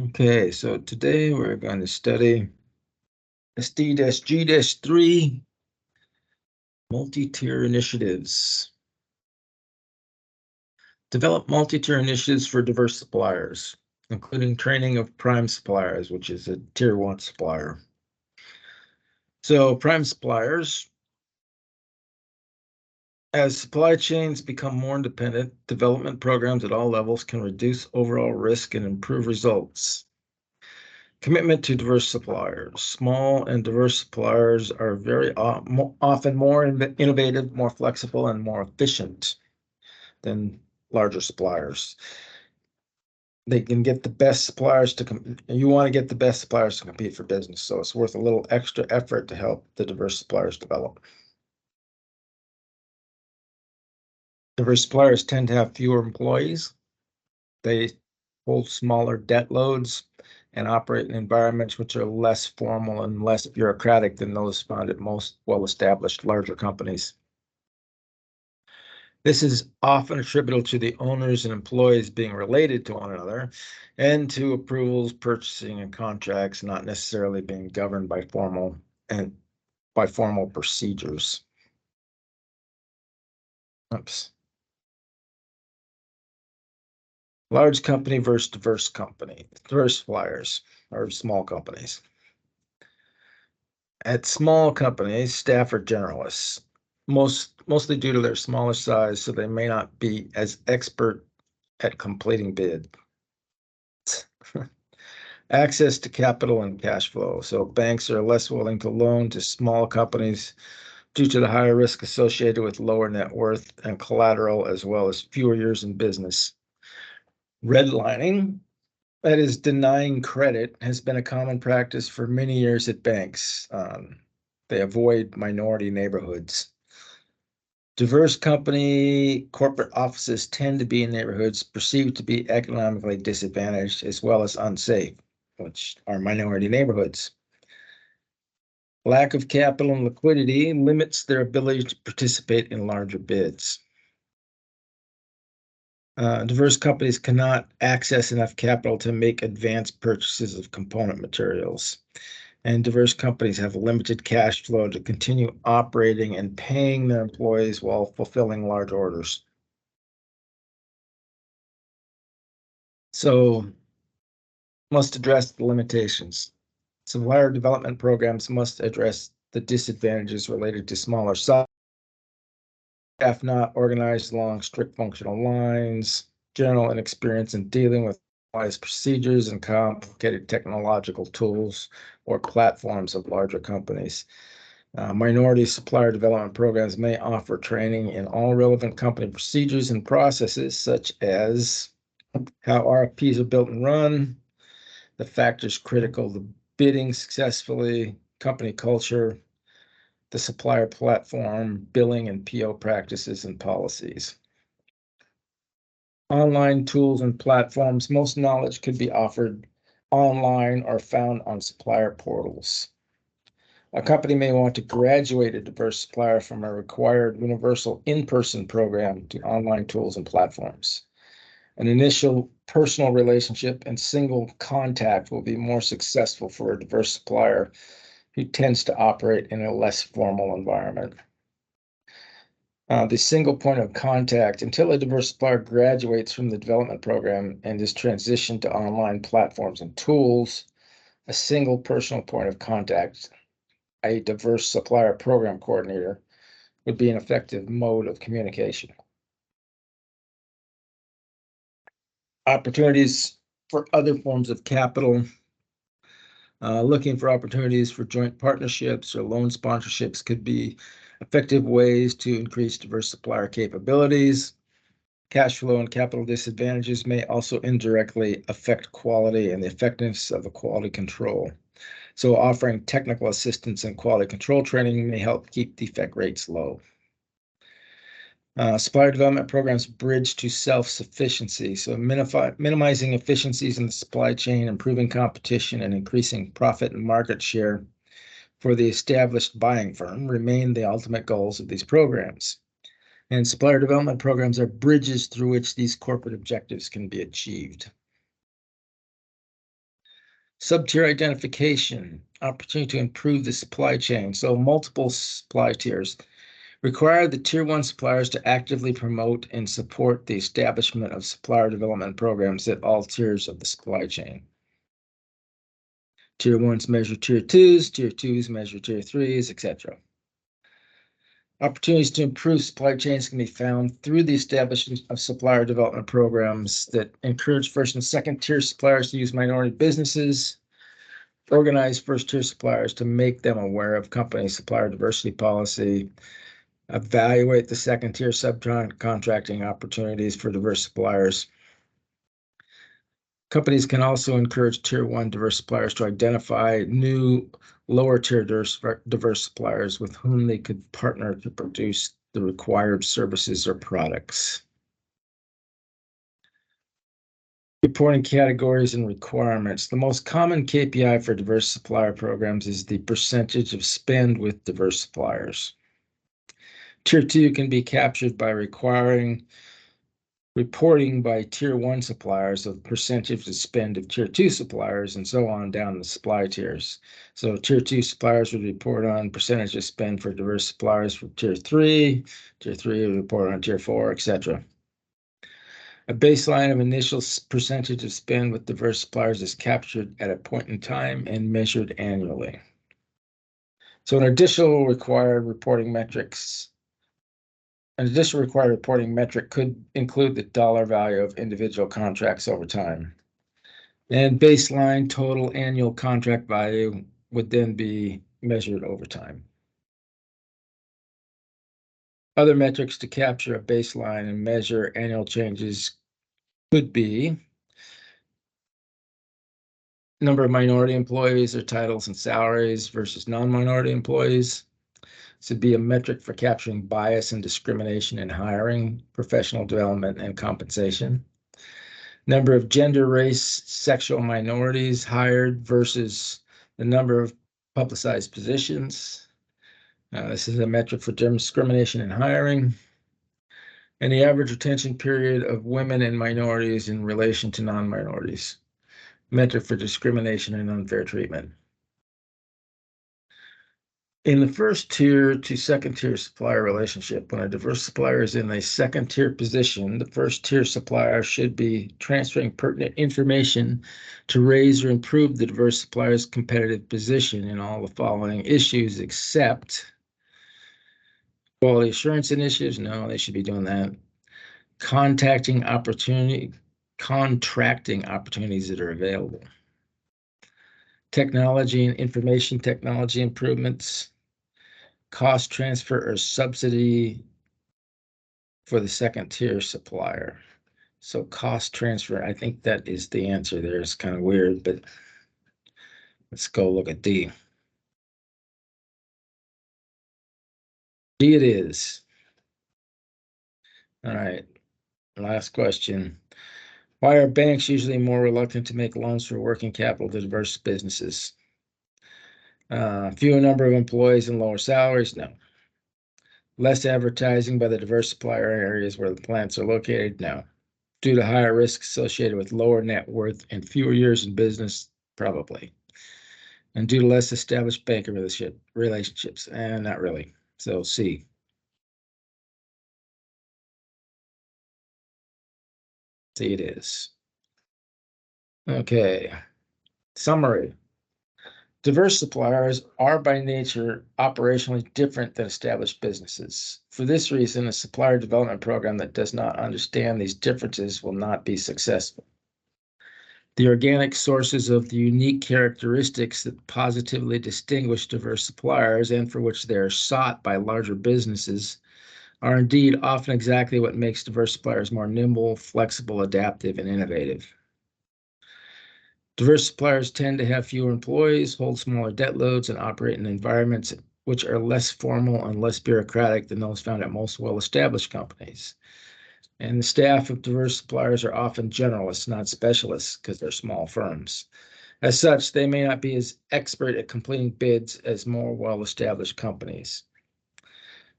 Okay, so today we're going to study SD-G-3 multi-tier initiatives. Develop multi-tier initiatives for diverse suppliers, including training of prime suppliers, which is a tier 1 supplier. So prime suppliers, as supply chains become more independent, development programs at all levels can reduce overall risk and improve results. Commitment to diverse suppliers. Small and diverse suppliers are very often more innovative, more flexible, and more efficient than larger suppliers. They can get the best suppliers you want to get the best suppliers to compete for business, so it's worth a little extra effort to help the diverse suppliers develop. Diverse suppliers tend to have fewer employees. They hold smaller debt loads and operate in environments which are less formal and less bureaucratic than those found at most well-established larger companies. This is often attributable to the owners and employees being related to one another and to approvals, purchasing, and contracts not necessarily being governed by formal procedures. Oops. Large company versus diverse suppliers or small companies. At small companies, staff are generalists, mostly due to their smaller size, so they may not be as expert at completing bids. Access to capital and cash flow. So banks are less willing to loan to small companies due to the higher risk associated with lower net worth and collateral, as well as fewer years in business. Redlining, that is denying credit, has been a common practice for many years at banks. They avoid minority neighborhoods. Diverse company corporate offices tend to be in neighborhoods perceived to be economically disadvantaged as well as unsafe, which are minority neighborhoods. Lack of capital and liquidity limits their ability to participate in larger bids. Diverse companies cannot access enough capital to make advanced purchases of component materials. And diverse companies have limited cash flow to continue operating and paying their employees while fulfilling large orders. So, must address the limitations. Supplier development programs must address the disadvantages related to smaller size, staff not organized along strict functional lines, general inexperience in dealing with wise procedures and complicated technological tools or platforms of larger companies. Minority supplier development programs may offer training in all relevant company procedures and processes, such as how RFPs are built and run, the factors critical to bidding successfully, company culture, the supplier platform, billing and PO practices and policies. Online tools and platforms. Most knowledge could be offered online or found on supplier portals. A company may want to graduate a diverse supplier from a required universal in-person program to online tools and platforms. An initial personal relationship and single contact will be more successful for a diverse supplier who tends to operate in a less formal environment. The single point of contact, until a diverse supplier graduates from the development program and is transitioned to online platforms and tools, a single personal point of contact, a diverse supplier program coordinator, would be an effective mode of communication. Opportunities for other forms of capital. Looking for opportunities for joint partnerships or loan sponsorships could be effective ways to increase diverse supplier capabilities. Cash flow and capital disadvantages may also indirectly affect quality and the effectiveness of the quality control. So offering technical assistance and quality control training may help keep defect rates low. Supplier development programs bridge to self-sufficiency. So minimizing efficiencies in the supply chain, improving competition, and increasing profit and market share for the established buying firm remain the ultimate goals of these programs. And supplier development programs are bridges through which these corporate objectives can be achieved. Sub-tier identification, opportunity to improve the supply chain. So multiple supply tiers. Require the Tier 1 suppliers to actively promote and support the establishment of supplier development programs at all tiers of the supply chain. Tier 1s measure Tier 2s, Tier 2s measure Tier 3s, etc. Opportunities to improve supply chains can be found through the establishment of supplier development programs that encourage first and second tier suppliers to use minority businesses, organize first tier suppliers to make them aware of company supplier diversity policy, evaluate the second tier subcontracting opportunities for diverse suppliers. Companies can also encourage tier 1 diverse suppliers to identify new lower tier diverse suppliers with whom they could partner to produce the required services or products. Reporting categories and requirements. The most common KPI for diverse supplier programs is the percentage of spend with diverse suppliers. Tier 2 can be captured by requiring reporting by Tier 1 suppliers of percentage of spend of Tier 2 suppliers, and so on down the supply tiers. So Tier 2 suppliers would report on percentage of spend for diverse suppliers for Tier 3 would report on Tier 4, etc. A baseline of initial percentage of spend with diverse suppliers is captured at a point in time and measured annually. So an additional required reporting metric could include the dollar value of individual contracts over time. And baseline total annual contract value would then be measured over time. Other metrics to capture a baseline and measure annual changes could be number of minority employees or titles and salaries versus non-minority employees. This would be a metric for capturing bias and discrimination in hiring, professional development, and compensation. Number of gender, race, sexual minorities hired versus the number of publicized positions. This is a metric for discrimination in hiring. And the average retention period of women and minorities in relation to non-minorities. Metric for discrimination and unfair treatment. In the first tier to second tier supplier relationship, when a diverse supplier is in a second tier position, the first tier supplier should be transferring pertinent information to raise or improve the diverse supplier's competitive position in all the following issues, except quality assurance initiatives. No, they should be doing that. Contracting opportunities that are available. Technology and information technology improvements. Cost transfer or subsidy for the second tier supplier. So cost transfer, I think that is the answer there. It's kind of weird, but let's go look at D. D it is. All right, last question. Why are banks usually more reluctant to make loans for working capital to diverse businesses? Fewer number of employees and lower salaries? No. Less advertising by the diverse supplier areas where the plants are located? No. Due to higher risks associated with lower net worth and fewer years in business? Probably. And due to less established bank relationships? And not really. So C. C it is. Okay. Summary. Diverse suppliers are by nature operationally different than established businesses. For this reason, a supplier development program that does not understand these differences will not be successful. The organic sources of the unique characteristics that positively distinguish diverse suppliers and for which they are sought by larger businesses are indeed often exactly what makes diverse suppliers more nimble, flexible, adaptive, and innovative. Diverse suppliers tend to have fewer employees, hold smaller debt loads, and operate in environments which are less formal and less bureaucratic than those found at most well-established companies. And the staff of diverse suppliers are often generalists, not specialists, because they're small firms. As such, they may not be as expert at completing bids as more well-established companies.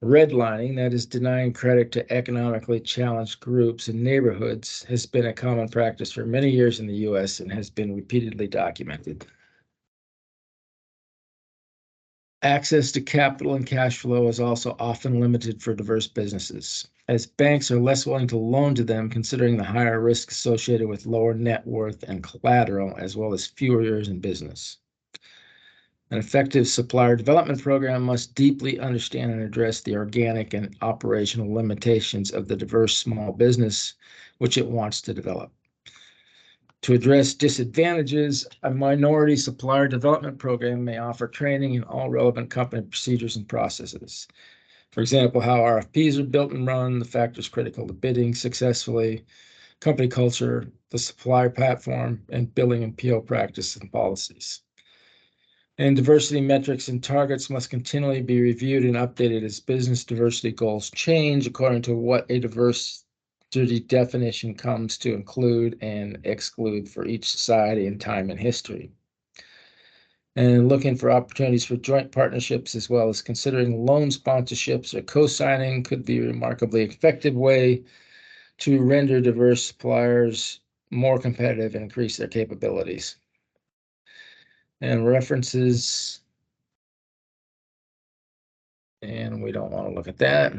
Redlining, that is denying credit to economically challenged groups and neighborhoods, has been a common practice for many years in the U.S. and has been repeatedly documented. Access to capital and cash flow is also often limited for diverse businesses, as banks are less willing to loan to them considering the higher risk associated with lower net worth and collateral, as well as fewer years in business. An effective supplier development program must deeply understand and address the organic and operational limitations of the diverse small business which it wants to develop. To address disadvantages, a minority supplier development program may offer training in all relevant company procedures and processes. For example, how RFPs are built and run, the factors critical to bidding successfully, company culture, the supplier platform, and billing and PO practice and policies. And diversity metrics and targets must continually be reviewed and updated as business diversity goals change according to what a diversity definition comes to include and exclude for each society and time in history. And looking for opportunities for joint partnerships as well as considering loan sponsorships or co-signing could be a remarkably effective way to render diverse suppliers more competitive and increase their capabilities. And references. And we don't want to look at that.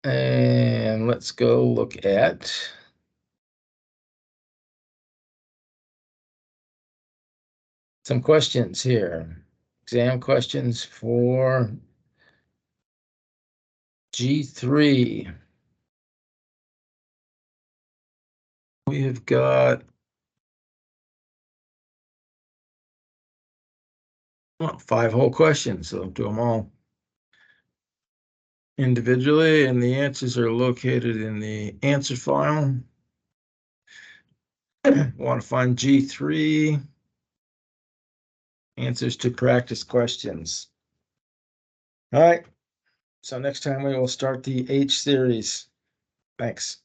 And let's go look at some questions here. Exam questions for G3. We have got 5 whole questions, so do them all individually, and the answers are located in the answer file. Want to find G3 answers to practice questions. All right, so next time we will start the H series. Thanks.